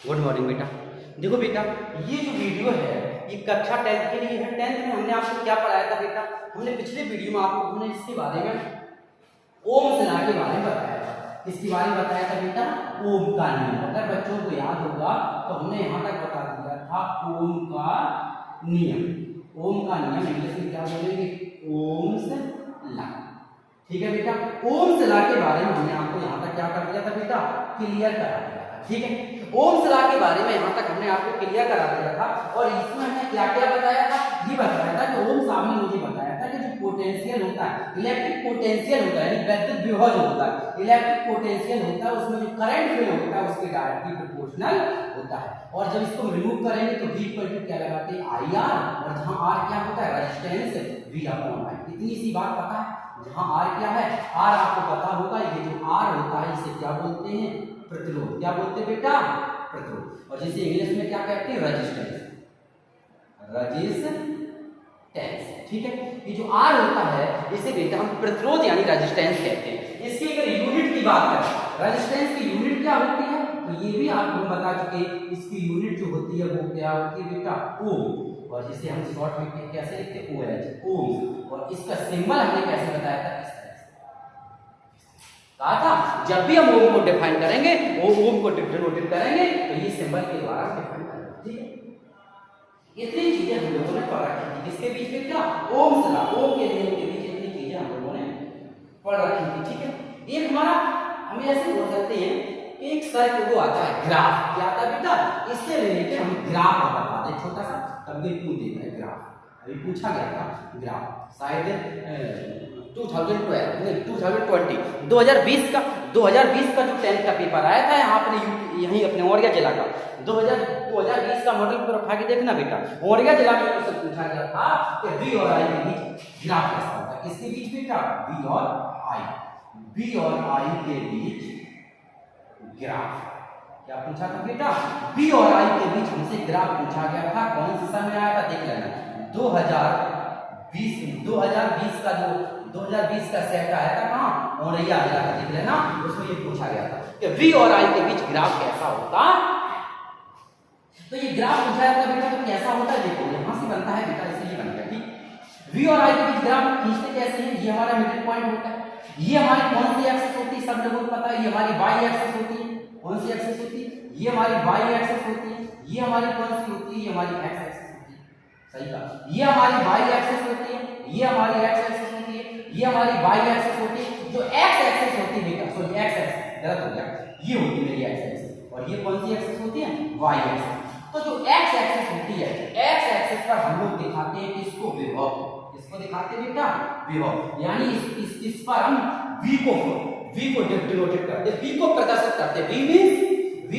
Good morning बेटा। देखो बेटा, ये जो वीडियो है ये कक्षा 10 के लिए है। 10th में हमने आपको क्या पढ़ाया था बेटा? हमने पिछले वीडियो में आपको हमने इसके बारे में ओम शिला के बारे में बताया था। किसके बारे में बताया था बेटा? ओम का नियम। अगर बच्चों को याद होगा तो हमने यहाँ तक बता दिया था ओम का नियम। ओम का नियम इंग्लिश में क्या बोलेंगे? Ohm's law. ठीक है बेटा, ओम्स लॉ के बारे में हमने आपको यहाँ तक क्या कर दिया था बेटा? क्लियर करा दिया था। ठीक है, ओम्स लॉ के बारे में यहाँ तक हमने आपको क्लियर करा दिया था। और इसमें हमने क्या क्या बताया था? ये बताया था कि ओम साहब ने मुझे बताया था कि जो पोटेंशियल होता है, इलेक्ट्रिक पोटेंशियल होता है, वैद्युत विभव जो होता है, इलेक्ट्रिक पोटेंशियल होता है, उसमें जो करंट फ्लो होता है उसके डायरेक्टली प्रोपोर्शनल होता है। और जब इसको रिमूव करेंगे तो V इक्वल टू क्या लगाते हैं? IR। और जहाँ R क्या होता है? Resistance V upon I। इतनी सी बात पता है? जहाँ R क्या है? R आपको पता होगा, ये जो R होता है इसे क्या बोलते हैं? प्रतिरोध। क्या बोलते हैं बेटा? प्रतिरोध। और जिसे इंग्लिश में क्या कहते हैं? रेजिस्टेंस। रेजिस्टेंस। ठीक है, ये जो R होता है इसे बेटा हम प्रतिरोध यानी रेजिस्टेंस कहते हैं। इसकी अगर यूनिट की बात करें, रेजिस्टेंस की यूनिट क्या होती है तो ये भी आपको बता चुके। इसकी यूनिट जो होती है वो क्या होती है बेटा? ओम। और जिसे हम शॉर्ट में कैसे लिखते हैं? OH, ओम। और इसका सिंबल हमने कैसे बताया था? इस तरह से कहा था, जब भी हम ओम को डिफाइन करेंगे, ओम को डिनोटेट करेंगे तो ये सिंबल के द्वारा डिफाइन करेंगे। ठीक है, इतनी चीजें हम लोगों ने पढ़ रखी थी। किसके बीच में? क्या? ओम शिला, ओम के नियम के बीच इतनी चीजें हम लोगों ने पढ़ रखी थी। ठीक है, एक हमारा हम ऐसे बोल सकते हैं कि एक सर्कल वो आता है ग्राफ। क्या आता है बेटा? इससे रिलेटेड हम ग्राफ बताते हैं, छोटा सा कभी पूछ देता है ग्राफ। अभी पूछा गया था ग्राफ शायद 2012 नहीं 2020 का 2020 का जो 10th का पेपर आया था यहाँ अपने यहीं अपने औरैया जिला का 2020 का मॉडल पेपर उठा के देखना बेटा। औरैया जिला में उससे पूछा गया था कि V और I के बीच ग्राफ कैसा होता है। किसके बीच बेटा? V और I। V और I के बीच ग्राफ क्या पूछा था बेटा? V और I के बीच हमसे ग्राफ पूछा गया था। कौन सी सन में आया था देख लेना। 2020 का जो 2020 का सेट आया था कहाँ? औरैया जिला का, देख लेना। उसमें ये पूछा गया था कि V और I के बीच ग्राफ कैसा होता। तो ये ग्राफ पूछा जाता है बेटा तो कैसा होता है? देखो यहां से बनता है बेटा, इसलिए बनता है। ठीक, V और I के बीच ग्राफ खींचते कैसे हैं? ये हमारा मिडिल पॉइंट होता है। ये हमारी कौन सी एक्सिस होती है? सब लोगों को पता है, ये हमारी y एक्सिस होती है। कौन सी एक्सिस होती है? ये हमारी y एक्सिस होती है। ये हमारी कौन सी होती है? ये हमारी x एक्सिस होती है। सही कहा, ये हमारी y एक्सिस होती है, ये हमारी x एक्सिस होती है, ये हमारी y एक्सिस होती है। जो x एक्सिस होती है बेटा, सॉरी x एक्सिस गलत हो गया, ये होती है मेरी x एक्सिस। और ये कौन सी एक्सिस होती है? y axis. तो जो x एक्सिस होती है, x एक्सिस पर हम लोग दिखाते हैं किसको? विभव। किसको दिखाते हैं बेटा? विभव। यानी इस पर हम v को डिनोटेट करते हैं, v को प्रदर्शित करते हैं। v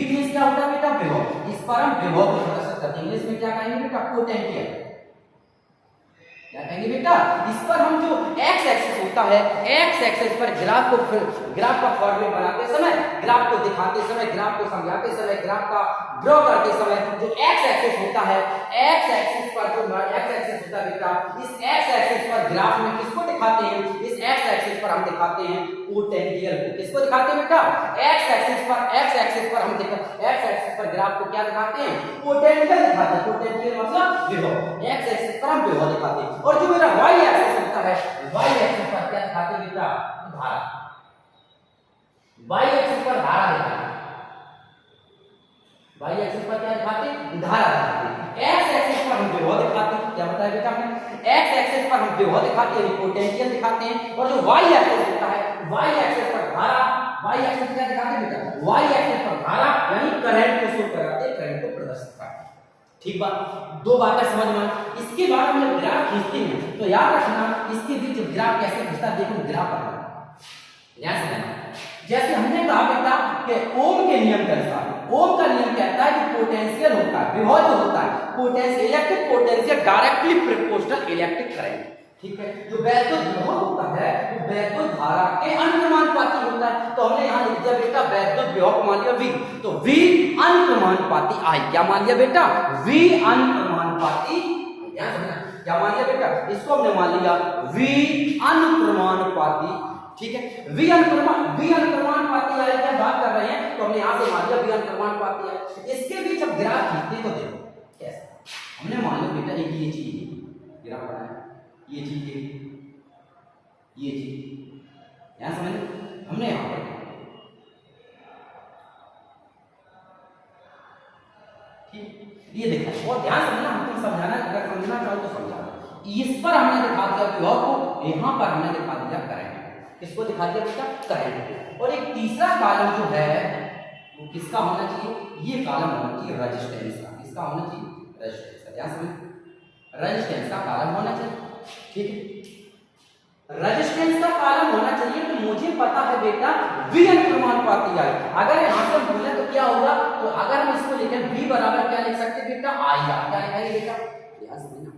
मींस क्या होता है बेटा? विभव। इस पर हम विभव को प्रदर्शित करते हैं। इंग्लिश में क्या कहेंगे बेटा? पोटेंशियल। क्या कहेंगे बेटा? इस पर हम जो x एक्सिस होता है, x एक्सिस पर ग्राफ का फॉर्मूला बनाते समय, ग्राफ को दिखाते समय, ग्राफ को समझाते समय, ग्राफ का ड्रॉ करते समय जो x एक्सिस होता है, x एक्सिस पर जो x एक्सिस होता है बेटा, इस x एक्सिस पर ग्राफ में किसको दिखाते हैं? इस x एक्सिस पर हम दिखाते हैं पोटेंशियल को। किसको दिखाते हैं बेटा? x एक्सिस पर हम x एक्सिस पर ग्राफ को क्या दिखाते हैं? पोटेंशियल दिखाते हैं। पोटेंशियल मतलब विभव। x एक्सिस पर हम विभव दिखाते हैं। और जो मेरा y एक्सिस होता है, y एक्सिस पर क्या दिखाते हैं बेटा? धारा। y एक्सिस पर धारा दिखाते हैं। y एक्सिस पर क्या दिखाते हैं? धारा दिखाते हैं। x एक्सिस पर हम विभव दिखाते हैं। क्या बताया बेटा हमने? x एक्सिस पर हम विभव दिखाते हैं, पोटेंशियल दिखाते हैं। और जो y एक्सिस होता है, y एक्सिस पर धारा, y एक्सिस क्या दिखाते हैं बेटा? y एक्सिस पर धारा यानी करंट को शो कराते हैं, करंट को प्रदर्शित करते हैं। ठीक बात, दो बातें समझ में। इसके बाद हम जब ग्राफ खींचते हैं तो याद रखना इसके बीच ग्राफ कैसे खींचता है। देखो ग्राफ पर ध्यान से देखना। जैसे हमने कहा बेटा कि ओम के नियम के अनुसार, ओम का नियम कहता है कि पोटेंशियल होता है, विभव जो होता है, potential, electric potential directly proportional electric current. ठीक है, जो वैद्युत विभव होता है वो वैद्युत धारा के अनुक्रमानुपाती होता है। तो हमने यहाँ लिख दिया बेटा वैद्युत विभव मान लिया V, तो V अनुक्रमानुपाती I। क्या मान लिया बेटा? V अनुक्रमानुपाती। क्या मान लिया बेटा? इसको हमने मान लिया V अनुक्रमानुपाती। ठीक है, V अनुक्रमानुपाती I की बात कर रहे हैं तो हमने यहाँ से मान लिया बी अनुक्रमानुपाती है। इसके बीच अब ग्राफ खींचते तो देखो कैसा, हमने मान लो बेटा एक ये चीज ग्राफ बनाया, ये चीज ये चीज यहाँ समझ, हमने यहाँ पर ठीक ये देखा, और ध्यान समझना, हमको समझाना, अगर समझना चाहो तो समझाना। इस पर हमने दिखा दिया विभव को, यहाँ पर हमने दिखा दिया करंट। किसको दिखा दिया बेटा? करंट। और एक तीसरा कॉलम जो है वो किसका होना चाहिए? ये कॉलम होना चाहिए रेजिस्टेंस का। किसका होना चाहिए? रेजिस्टेंस का। ध्यान समझ, रेजिस्टेंस का कॉलम होना चाहिए, ठीक है। रेजिस्टेंस का कॉलम होना चाहिए। तो मुझे पता है बेटा V अनुक्रमानुपाती आई। अगर यहाँ से बोले तो क्या होगा, तो अगर हम इसको लिखें V बराबर क्या लिख सकते हैं बेटा? I R। क्या लिखेंगे बेटा? ध्यान समझना,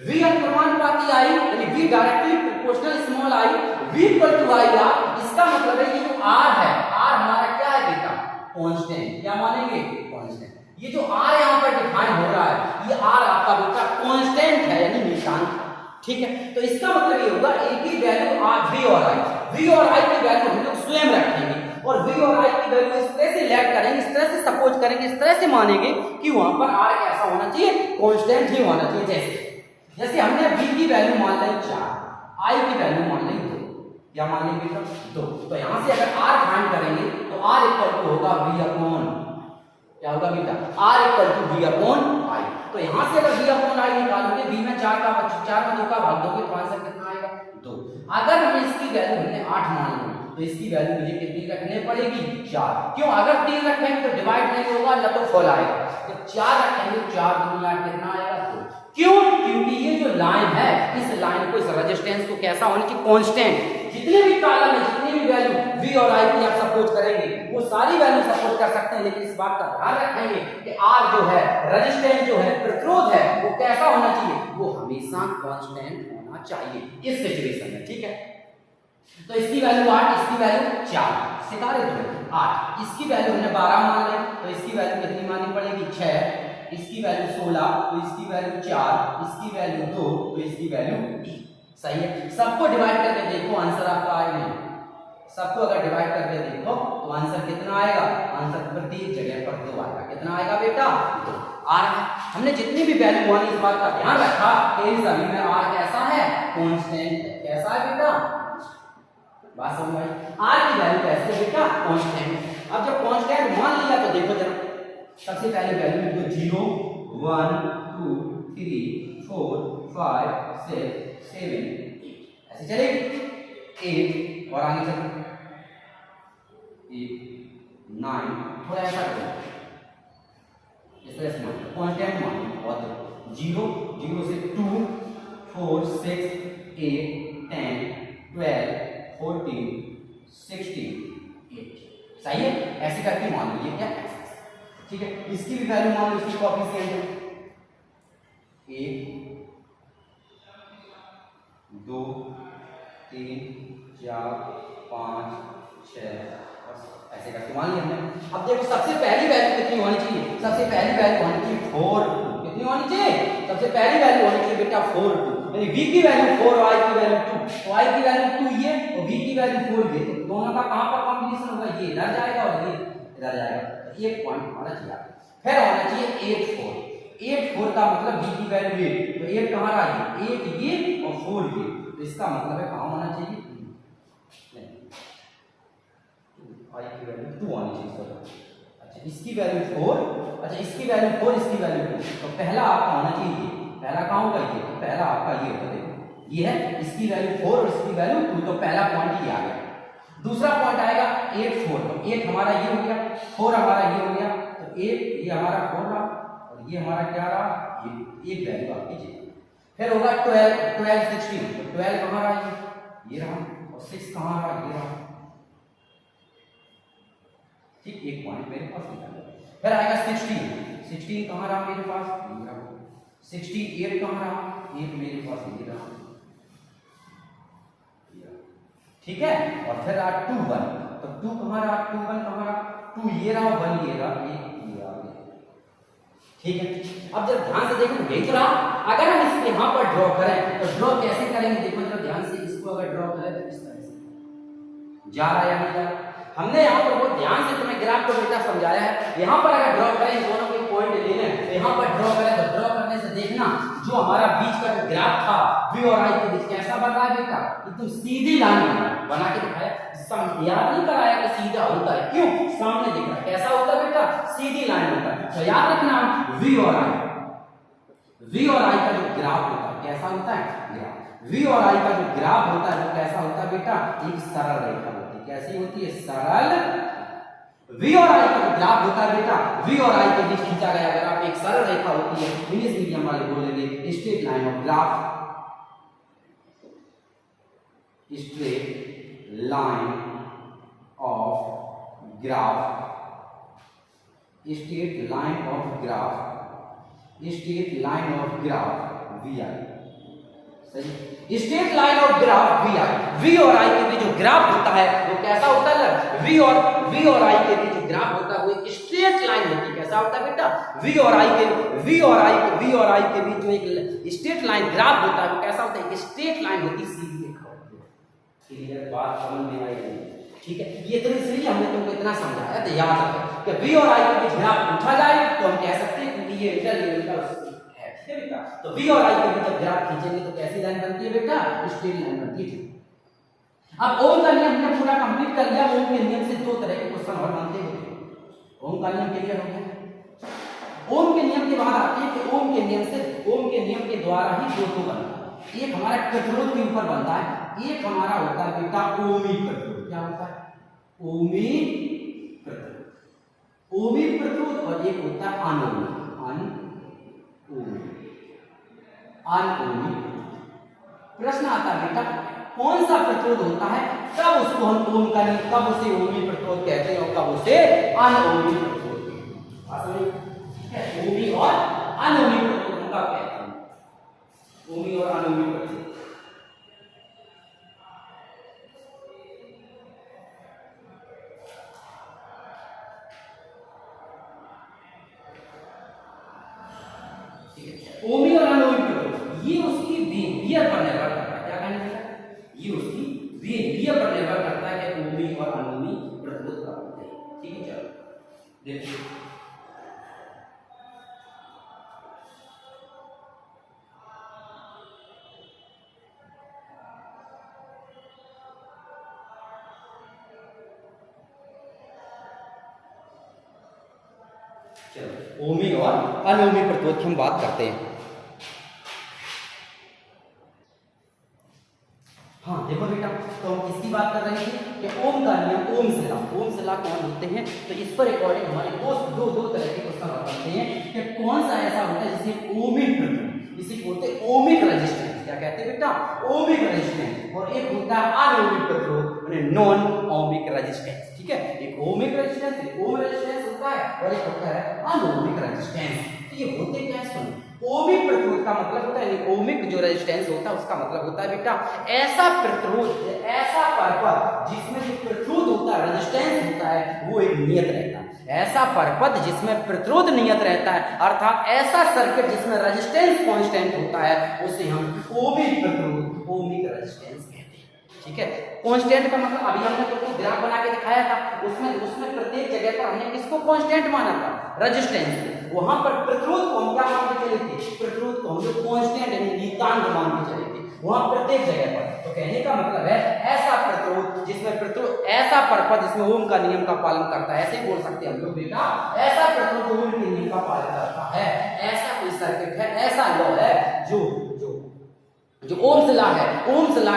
V अनुक्रमानुपाती आई यानी V directly proportional small I, V equal to I R। इसका मतलब है ये जो R है, R हमारा क्या है बेटा? कांस्टेंट। क्या मानेंगे? कांस्टेंट। ये जो R यहाँ पर डिफाइन हो रहा है, ये R आपका बेटा कांस्टेंट है यानी निशांक, ठीक है। तो इसका मतलब ये होगा एक ही वैल्यू V और I, V और I की वैल्यू हम लोग स्वयं रखेंगे और V और I की वैल्यू इस तरह से लेट करेंगे, इस तरह से सपोज करेंगे, इस तरह से मानेंगे कि वहां पर R कैसा होना चाहिए? कांस्टेंट ही होना चाहिए। जैसे हमने V की वैल्यू मान ली 4, I की वैल्यू मान ली 2, क्या मान लेंगे बेटा? 2। तो यहां से अगर R फाइंड करेंगे तो R इक्वल टू होगा V अपॉन, क्या होगा बेटा? R equal to V upon I। तो यहां से अगर V अपॉन I निकालोगे, V में 4 का 2 का भाग दोगे तो आंसर कितना आएगा? 2। अगर हमें इसकी वैल्यू हमने 8 मान ली तो इसकी वैल्यू मुझे कितनी रखनी पड़ेगी? 4। क्यों? अगर 3 रखेंगे तो डिवाइड नहीं होगा, ना तो फॉल आएगा। जब 4 रखेंगे 4 दूनी 8 कितना आएगा? 2। क्यों? क्योंकि ये जो लाइन है, इस लाइन को, इस रेजिस्टेंस को कैसा होना चाहिए? कांस्टेंट। जितने भी कॉलम है, जितनी भी वैल्यू V और I की आप सपोज करेंगे, वो सारी वैल्यू सपोज कर सकते हैं, लेकिन इस बात का ध्यान रखेंगे कि R जो है, रेजिस्टेंस जो है, प्रतिरोध है, वो कैसा होना चाहिए? वो हमेशा कांस्टेंट होना चाहिए इस सिचुएशन में, ठीक है। तो इसकी वैल्यू 8, इसकी वैल्यू 4, सितारे दो 8, इसकी वैल्यू हमने 12 मान ली, तो इसकी वैल्यू कितनी माननी पड़ेगी? 6, इसकी वैल्यू 16, तो इसकी वैल्यू 4, इसकी वैल्यू 2, तो इसकी वैल्यू 1। सही है। सबको डिवाइड करके देखो आंसर आपका आएगा नहीं। सबको अगर डिवाइड करके देखो तो आंसर कितना आएगा? आंसर प्रत्येक जगह पर 2 आएगा। कितना आएगा बेटा? 2 आ रहा है। हमने जितनी भी वैल्यू मानी, इस बात का ध्यान रखा कि इन सभी में R कैसा है? कांस्टेंट। कैसा है बेटा? बात समझ में? R की वैल्यू कैसे बेटा? कांस्टेंट। अब जब कांस्टेंट मान लिया तो देखो जरा, सबसे पहले वैल्यू लिखो 0 1 2 3 4 5 6 7 8, ऐसे चलेगी 8 और आगे चलो 8 9, थोड़ा ऐसा करो, इस तरह से मान कांस्टेंट मान और 0 0 से 2 4 6 8 10 12 14 16 8। सही है। ऐसे करके मान लीजिए क्या, ठीक है। इसकी भी वैल्यू मान लो, इसकी कोएफिशिएंट है 1 2 3 4 5 6, ऐसे करके मान लिया हमने। अब देखो सबसे पहली वैल्यू कितनी होनी चाहिए? सबसे पहली वैल्यू होनी चाहिए 4 2। कितनी होनी चाहिए? सबसे पहली वैल्यू होनी चाहिए बेटा 4 2, यानी V की वैल्यू 4 और I की वैल्यू 2। तो I की वैल्यू 2 ये और V की वैल्यू 4 ये, तो दोनों का कहां पर कॉम्बिनेशन होगा? ये इधर जाएगा और ये इधर जाएगा। एक पॉइंट होना चाहिए। फिर होना चाहिए 8 4। 8 4 का मतलब V की वैल्यू 8, तो 8 कहां रहा? 8 ये और 4 ये, तो इसका मतलब है कहां होना चाहिए? I की वैल्यू 2 आनी चाहिए। अच्छा, इसकी वैल्यू 4, अच्छा इसकी वैल्यू 4, इसकी वैल्यू 2, तो पहला आपका होना चाहिए, पहला कहां होगा? ये, तो पहला आपका ये होगा। देखो ये है, इसकी वैल्यू 4 और इसकी वैल्यू 2, तो पहला पॉइंट ये आ गया। दूसरा पॉइंट आएगा 8 4, तो 8 हमारा ये हो गया, 4 हमारा ये हो गया, तो 8 ये हमारा 4 रहा और ये हमारा क्या रहा? ये एक वैल्यू आप कीजिए। फिर होगा 12 12 16, तो 12 कहां रहा? ये रहा, और 6 कहां रहा? ये रहा, ठीक। एक पॉइंट मेरे पास निकल गया। फिर आएगा 16 16 कहां रहा मेरे पास? ये रहा। 68 कहां रहा? 8 मेरे पास ये रहा, ठीक है। और फिर आ 2 1, तो 2 कहां रहा? 2 1 कहां रहा? 2 ये रहा, 1 ये रहा, ये रहा, ठीक है। अब जब ध्यान से देखो यही तो रहा। अगर हम इसको यहां पर ड्रॉ करें तो ड्रॉ कैसे करेंगे? देखो जरा ध्यान से, इसको अगर ड्रॉ करें तो इस तरह से जा रहा है या नहीं जा रहा? हमने यहाँ पर बहुत ध्यान से तुम्हें ग्राफ को बेटा समझाया है। यहाँ पर अगर ड्रॉ करें, इन दोनों के पॉइंट ले लें, तो यहाँ पर ड्रॉ करें तो ड्रॉ करने से देखना जो हमारा बीच का जो ग्राफ था V और I के बीच कैसा बन रहा है बेटा, एकदम सीधी लाइन बना के दिखाया। याद नहीं कराया कि सीधा होता है, क्यों? सामने दिख रहा है। कैसा होता है बेटा? सीधी लाइन होता है। तो याद रखना V और I का जो ग्राफ होता है कैसा होता है? ग्राफ V और I का जो ग्राफ होता है वो कैसा होता है बेटा? एक सरल रेखा होती है। कैसी होती है? सरल। V और I का जो ग्राफ होता है बेटा, V और I के बीच खींचा गया ग्राफ एक सरल रेखा होती है। इंग्लिश मीडियम वाले बोलेंगे straight line of graph, straight line of graph, straight line of graph, straight line of graph VI। सही, straight line of graph VI। V और I के बीच जो ग्राफ होता है वो कैसा होता है? V और I के बीच जो ग्राफ होता है वो एक स्ट्रेट लाइन होती है। कैसा होता है बेटा? V और I के बीच जो एक स्ट्रेट लाइन ग्राफ होता है वो कैसा होता है? एक स्ट्रेट लाइन होती है, सीधी रेखा होती है। क्लियर बात समझ में आई? ठीक है, ये तो इसलिए हमने तुमको इतना समझाया। तो याद रखें कि V और I के बीच ग्राफ पूछा जाए तो हम कह सकते हैं कि ये इंटरलेवल का है। ठीक है बेटा, तो V और I के बीच जब ग्राफ खींचेंगे तो कैसी लाइन बनती है बेटा? स्ट्रेट लाइन बनती है। अब ओम का नियम हमने पूरा कंप्लीट कर लिया। ओम के नियम से दो तरह के क्वेश्चन और बनते हैं। ओम का नियम क्लियर हो गया। ओम के नियम के बाद आते हैं कि ओम के नियम के द्वारा ही दो बनता है। एक हमारा प्रतिरोध के ऊपर बनता है, एक हमारा होता है बेटा ओमिक प्रतिरोध। क्या होता है? ओमिक प्रतिरोध। ओमिक प्रतिरोध और एक होता है अनोमिक। अनओमिक। प्रश्न आता है बेटा कौन सा प्रतिरोध होता है, कब उसको हम ओम का नियम, कब उसे ओमिक प्रतिरोध कहते हैं और कब उसे अनओमिक प्रतिरोध कहते हैं। ओमिक और अनओमिक प्रतिरोध कब कहते हैं? ओमिक और अनओमिक प्रतिरोध। ओमिक और अनओमिक प्रतिरोध ये उसकी बिहेवियर पर निर्भर करता है। क्या कहने का? ये उसकी बिहेवियर पर निर्भर करता है कि ओमिक और अनओमिक प्रतिरोध कब होते हैं। ठीक है, चलो देखिए। चलो ओमिक और अनओमिक प्रतिरोध की हम बात करते हैं। हाँ देखो बेटा, तो हम किसकी बात कर रहे थे कि ओम का नियम, ओम से लॉ कौन होते हैं। तो इस पर अकॉर्डिंग हमारे दो तरह के क्वेश्चन बनते हैं कि कौन सा ऐसा होता है जिसे ओमिक प्रतिरोध, इसी को बोलते हैं ओमिक रेजिस्टेंस। क्या कहते हैं बेटा? Ohmic resistance. और एक होता है अनओमिक प्रतिरोध, माने नॉन ओमिक रेजिस्टेंस। ठीक है, एक ओमिक रेजिस्टेंस, एक ओम रेजिस्टेंस होता है और एक होता है अनओमिक रेजिस्टेंस। तो ये होते क्या है? सुनो, ओमिक प्रतिरोध का मतलब होता है, ओमिक जो रेजिस्टेंस होता है उसका मतलब होता है बेटा ऐसा प्रतिरोध, ऐसा परपथ जिसमें जो प्रतिरोध होता है, रेजिस्टेंस होता है वो एक नियत रहता है। ऐसा परपथ जिसमें प्रतिरोध नियत रहता है, अर्थात ऐसा सर्किट जिसमें रेजिस्टेंस कांस्टेंट होता है उसे हम ओमिक प्रतिरोध, ओमिक रेजिस्टेंस कहते हैं। ठीक है, कांस्टेंट का मतलब अभी हमने तुमको ग्राफ बना के दिखाया था, उसमें प्रत्येक जगह पर हमने किसको कांस्टेंट माना था? रेजिस्टेंस। वहां पर प्रतिरोध को हम क्या मान के चले थे? प्रतिरोध को हम जो कांस्टेंट यानी नितांत मान के चले थे वहां प्रत्येक जगह पर। तो कहने का मतलब है ऐसा प्रतिरोध जिसमें प्रतिरोध, ऐसा परपथ जिसमें ओम का नियम का पालन करता है, ऐसे ही बोल सकते हैं हम लोग बेटा, ऐसा प्रतिरोध ओम के नियम का पालन करता है। ऐसा कोई सर्किट है, ऐसा लॉ है जो ओम्स लॉ है, ओम्स लॉ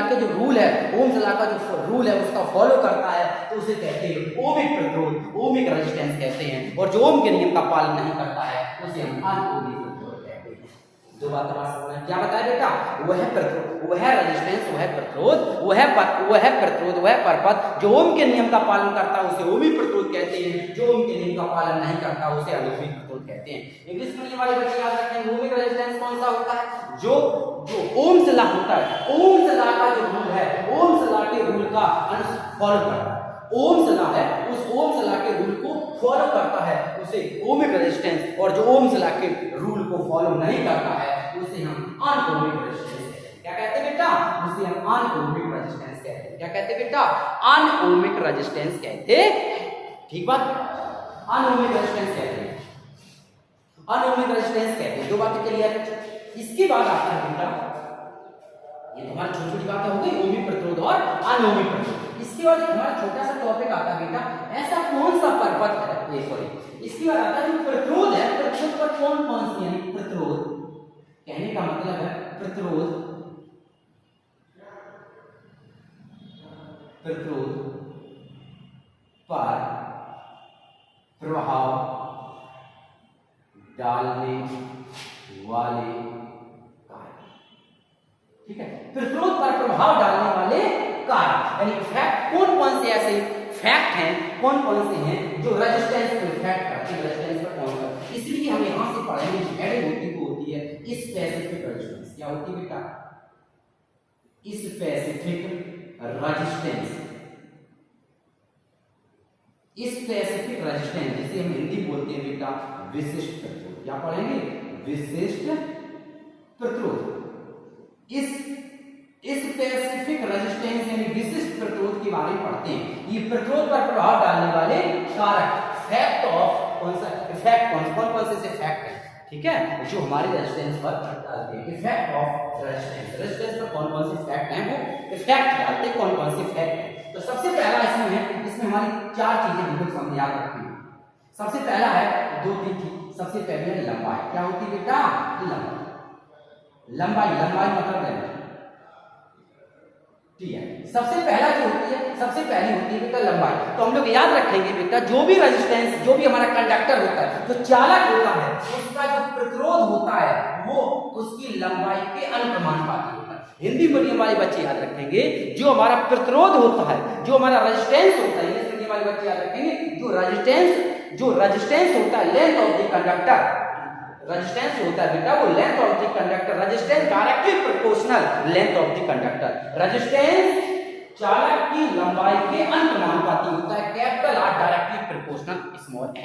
के जो रूल है, ओम्स लॉ का जो रूल है उसका फॉलो करता है तो उसे कहते हैं ओमिक प्रतिरोध, ओमिक रेजिस्टेंस कहते हैं। और जो ओम के नियम का पालन नहीं करता है उसे हम अनओमिक प्रतिरोध कहते हैं। जो बात समझ क्या बताया बेटा? वह प्रतिरोध, वह रेजिस्टेंस, वह प्रतिरोध, वह प्रतिरोध, वह परपथ जो ओम के नियम का पालन करता है उसे ओमिक प्रतिरोध कहते हैं। जो ओम के नियम का पालन नहीं करता उसे अनओमिक प्रतिरोध कहते हैं। इंग्लिश मीडियम वाले बच्चे याद रखें, ओमिक रेजिस्टेंस कौन सा होता है? जो ओम्स लॉ होता है, ओम्स लॉ का जो रूल है, ओम्स लॉ के रूल का फॉलो करता है। ओम्स लॉ है, उस ओम्स लॉ के रूल को फॉलो करता है उसे ओमिक रेजिस्टेंस, और जो ओम्स लॉ के रूल को फॉलो नहीं करता है उसे हम अनओमिक रेजिस्टेंस कहते हैं। क्या कहते हैं बेटा? उसे हम अनओमिक रेजिस्टेंस कहते हैं। क्या कहते हैं बेटा? अनओमिक रेजिस्टेंस कहते हैं। ठीक बात, अनओमिक रेजिस्टेंस कहते हैं, अनओमिक रेजिस्टेंस कहते हैं। दो बातें क्लियर है। इसके बाद आता है बेटा, ये तुम्हारी छोटी छोटी बातें हो गई, ओमिक प्रतिरोध और अनओमिक प्रतिरोध। इसके बाद हमारा छोटा सा टॉपिक आता है बेटा, ऐसा कौन सा पर्वत है, ये सॉरी, इसके बाद आता है जो प्रतिरोध है, प्रतिरोध पर कौन कौन सी, यानी प्रतिरोध कहने का मतलब है प्रतिरोध, प्रतिरोध पर प्रभाव डालने वाले कारक। ठीक है, प्रतिरोध पर प्रभाव डालने वाले कारक यानी फैक्ट कौन कौन से ऐसे फैक्ट हैं, कौन कौन से हैं जो रेजिस्टेंस को इफेक्ट करते हैं, रेजिस्टेंस पर कौन करते हैं। इसलिए हम यहां से पढ़ेंगे हेडिंग होती है स्पेसिफिक रेजिस्टेंस। क्या होती है बेटा? स्पेसिफिक रेजिस्टेंस, स्पेसिफिक रेजिस्टेंस जिसे हम हिंदी बोलते हैं बेटा विशिष्ट प्रतिरोध। क्या पढ़ेंगे? विशिष्ट प्रतिरोध। इस स्पेसिफिक रेजिस्टेंस यानी विशिष्ट प्रतिरोध के बारे में पढ़ते हैं। ये प्रतिरोध पर प्रभाव डालने वाले कारक, फैक्ट ऑफ कौन सा इफेक्ट, कौन कौन से फैक्ट है, ठीक है, जो हमारे रेजिस्टेंस पर डालते हैं। इफेक्ट ऑफ रेजिस्टेंस, रेजिस्टेंस पर कौन कौन से फैक्ट हैं, वो इफेक्ट डालते हैं, कौन कौन से फैक्ट हैं। तो सबसे पहला इसमें है, इसमें हमारी चार चीजें बिल्कुल समझ याद रखनी है। सबसे पहला है, दो तीन चीज। सबसे पहले है लंबाई। क्या होती है बेटा? लंबाई, लंबाई, लंबाई मतलब लेंथ। ठीक है, सबसे पहला जो होती है, सबसे पहली होती है बेटा लंबाई। तो हम लोग याद रखेंगे बेटा, जो भी रेजिस्टेंस, जो भी हमारा कंडक्टर होता है, जो चालक होता है, उसका जो प्रतिरोध होता है वो उसकी लंबाई के अनुक्रमानुपाती होता है। हिंदी मीडियम वाले बच्चे याद रखेंगे, जो हमारा प्रतिरोध होता है, जो हमारा रेजिस्टेंस होता है, इंग्लिश मीडियम वाले बच्चे याद रखेंगे, जो रेजिस्टेंस होता है, length of the conductor, resistance जो होता है बेटा वो length of the conductor, resistance directly proportional length of the conductor. Resistance चालक की लंबाई के अनुक्रमानुपाती होता है, capital R directly proportional small a.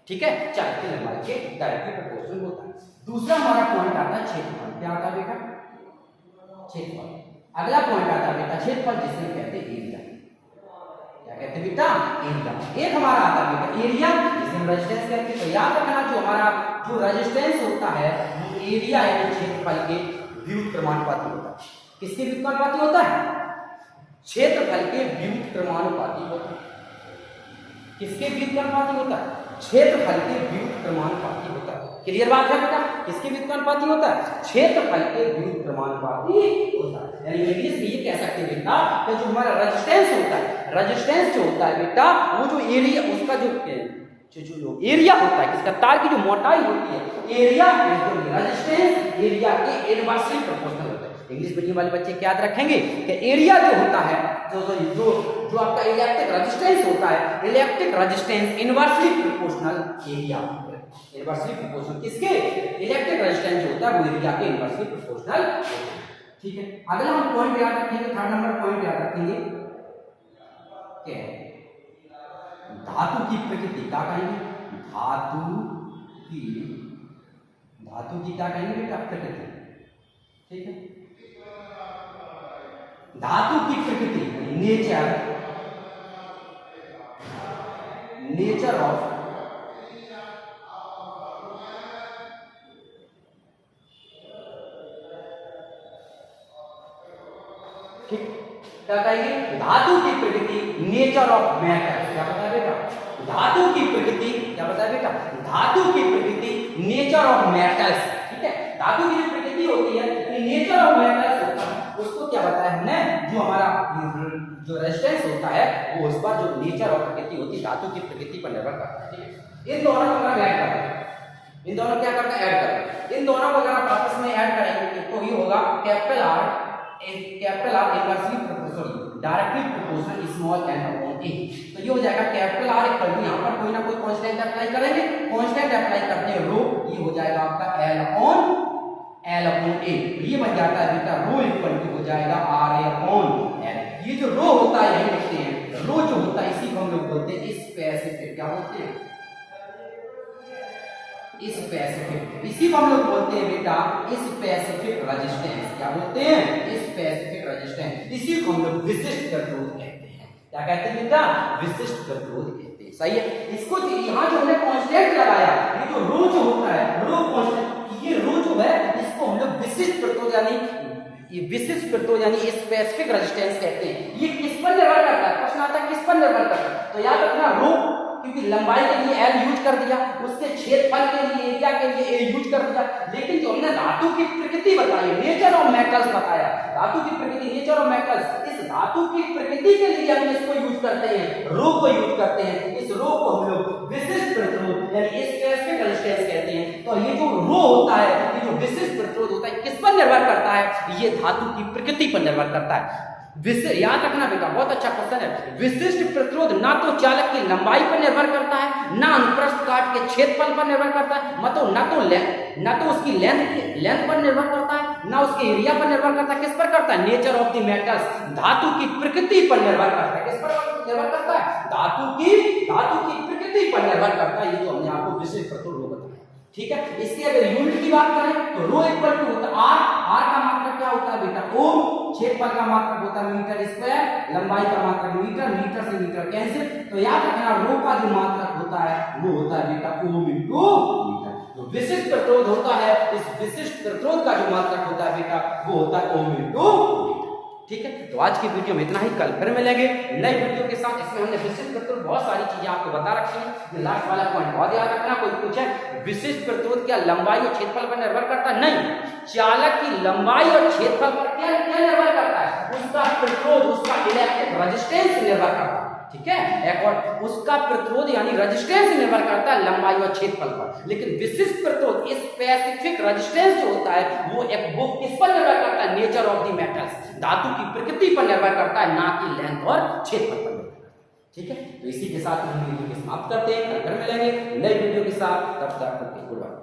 ठीक है, चालक की लंबाई के डायरेक्टली प्रोपोर्शनल होता है। दूसरा हमारा पॉइंट आता है क्षेत्रफल। क्या आता है बेटा? क्षेत्रफल। अगला पॉइंट आता है बेटा क्षेत्रफल, जिसे कहते हैं एरिया। क्या कहते हैं बेटा? एरिया। एक हमारा आता है बेटा एरिया, जिसे हम रेजिस्टेंस कहते हैं। तो याद रखना, जो हमारा जो रेजिस्टेंस होता है वो एरिया यानी क्षेत्रफल के व्युत्क्रमानुपाती होता है। किसके व्युत्क्रमानुपाती होता है? क्षेत्रफल के व्युत्क्रमानुपाती होता है। किसके व्युत्क्रमानुपाती होता है? क्षेत्रफल के व्युत्क्रमानुपाती होता है। क्लियर बात है बेटा? किसके व्युत्क्रमानुपाती होता है? क्षेत्रफल के व्युत्क्रमानुपाती होता है। यानी इंग्लिश में ये कह सकते हैं बेटा कि जो हमारा रेजिस्टेंस होता है, रेजिस्टेंस जो होता है बेटा, वो जो एरिया, उसका जो एरिया होता है, किसका, तार की जो मोटाई होती है, एरिया रेजिस्टेंस एरिया के इनवर्सली प्रोपोर्शनल होता है। इंग्लिश मीडियम वाले बच्चे क्या याद रखेंगे कि एरिया जो होता है, जो आपका इलेक्ट्रिक रेजिस्टेंस होता है, electric resistance inversely proportional area, inversely proportional किसके? इलेक्ट्रिक रेजिस्टेंस जो होता है वो एरिया के इनवर्सली प्रोपोर्शनल होता है। ठीक है, अगला हम पॉइंट याद रखेंगे, थर्ड नंबर पॉइंट याद रखेंगे क्या? धातु की प्रकृति। क्या कहेंगे? धातु की क्या कहेंगे बेटा? प्रकृति। ठीक है, धातु की प्रकृति, नेचर ऑफ ठीक, क्या कहेंगे? धातु की प्रकृति, नेचर ऑफ मैटर। क्या बताया बेटा? धातु की प्रकृति, क्या बताया बेटा? धातु की प्रकृति, नेचर ऑफ मेटल्स। ठीक है, धातु की जो प्रकृति होती है, नेचर ऑफ मेटल्स होता है, उसको क्या बताया हमने? जो हमारा जो रेजिस्टेंस होता है वो उस पर जो नेचर ऑफ प्रकृति होती है, धातु की प्रकृति पर निर्भर करता है। ठीक है, इन दोनों को अगर ऐड करते हैं, इन दोनों क्या करते हैं? ऐड करते हैं। इन दोनों को अगर आप आपस में ऐड करेंगे तो ये होगा capital R inversely proportional directly proportional small n upon a. तो ये हो जाएगा कैपिटल आर इक्वल टू, यहाँ पर कोई ना कोई कांस्टेंट अप्लाई करेंगे, कांस्टेंट अप्लाई करते हैं रो, ये हो जाएगा आपका एल अपॉन ए। ये बन जाता है बेटा रो इक्वल टू हो जाएगा आर ए अपॉन एल। ये जो रो होता है यही लिखते हैं, रो जो होता है इसी को हम लोग बोलते हैं स्पेसिफिक। क्या बोलते हैं? स्पेसिफिक, इसी को हम लोग बोलते हैं बेटा स्पेसिफिक रेजिस्टेंस। क्या बोलते हैं? Specific resistance. इसी को हम लोग विशिष्ट प्रतिरोध कहते हैं। क्या कहते हैं बेटा? विशिष्ट प्रतिरोध कहते हैं। सही है। इसको यहाँ जो हमने कांस्टेंट लगाया, ये जो रो जो होता है, रो कांस्टेंट, ये रो जो है इसको हम लोग विशिष्ट प्रतिरोध यानी ये विशिष्ट प्रतिरोध यानी स्पेसिफिक रेजिस्टेंस कहते हैं। ये किस पर निर्भर करता है? प्रश्न आता है किस पर निर्भर करता है? तो याद रखना रो, क्योंकि लंबाई के लिए L यूज कर दिया, उसके क्षेत्रफल के लिए एरिया के लिए A यूज कर दिया। लेकिन जो हमने धातु की प्रकृति बताई, नेचर ऑफ मेटल्स बताया, धातु की प्रकृति, नेचर ऑफ मेटल्स, इस धातु की प्रकृति के लिए हम इसको यूज करते हैं, रो को यूज करते हैं। इस रो को हम लोग विशिष्ट प्रतिरोध यानी स्पेसिफिक रेजिस्टेंस कहते हैं। तो ये जो रो होता है, ये जो विशिष्ट प्रतिरोध होता है, किस पर निर्भर करता है? ये धातु की प्रकृति पर निर्भर करता है। याद रखना बेटा, बहुत अच्छा क्वेश्चन है। विशिष्ट प्रतिरोध ना तो चालक की लंबाई पर निर्भर करता है, ना अनुप्रस्थ काट के क्षेत्रफल पर निर्भर करता है, मतलब ना तो उसकी लेंथ पर निर्भर करता है, ना उसके एरिया पर निर्भर करता है। किस पर करता है? नेचर ऑफ द मेटल्स, धातु की प्रकृति पर निर्भर करता है। किस पर निर्भर करता है? धातु की प्रकृति पर निर्भर करता है। ये तो हमने आपको विशिष्ट प्रतिरोध बताया। ठीक है। इसकी अगर यूनिट की बात करें तो रो इक्वल टू होता है आर का मात्रक क्या होता है बेटा? ओम, क्षेत्रफल का मात्रक होता है मीटर स्क्वायर, लंबाई का मात्रक मीटर, मीटर से मीटर कैंसिल। तो याद रखना रो का जो मात्रक होता है वो होता है बेटा ओम इंटू मीटर। तो विशिष्ट प्रतिरोध होता है, इस विशिष्ट प्रतिरोध का जो मात्रक होता है बेटा वो होता है ओम इंटू मीटर। ठीक है। तो आज की वीडियो में इतना ही, कल फिर मिलेंगे नई वीडियो के साथ। इसमें हमने विशिष्ट प्रतिरोध बहुत सारी चीजें आपको बता रखी हैं। ये लास्ट वाला पॉइंट बहुत याद रखना। कोई पूछे विशिष्ट प्रतिरोध क्या लंबाई और क्षेत्रफल पर निर्भर करता है? नहीं, चालक की लंबाई और क्षेत्रफल पर क्या निर्भर करता है? उसका प्रतिरोध, उसका इलेक्ट्रिक रेजिस्टेंस निर्भर करता है। ठीक है। एक और उसका प्रतिरोध यानी रेजिस्टेंस निर्भर करता है लंबाई और क्षेत्रफल पर। लेकिन विशिष्ट प्रतिरोध स्पेसिफिक रेजिस्टेंस जो होता है वो किस पर निर्भर करता है? नेचर ऑफ द मेटल्स, धातु की प्रकृति पर निर्भर करता है, ना कि लेंथ और क्षेत्रफल पर निर्भर करता है। ठीक है। तो इसी के साथ हम वीडियो को समाप्त करते हैं। कल फिर मिलेंगे नई वीडियो के साथ। तब तक गुड बाय।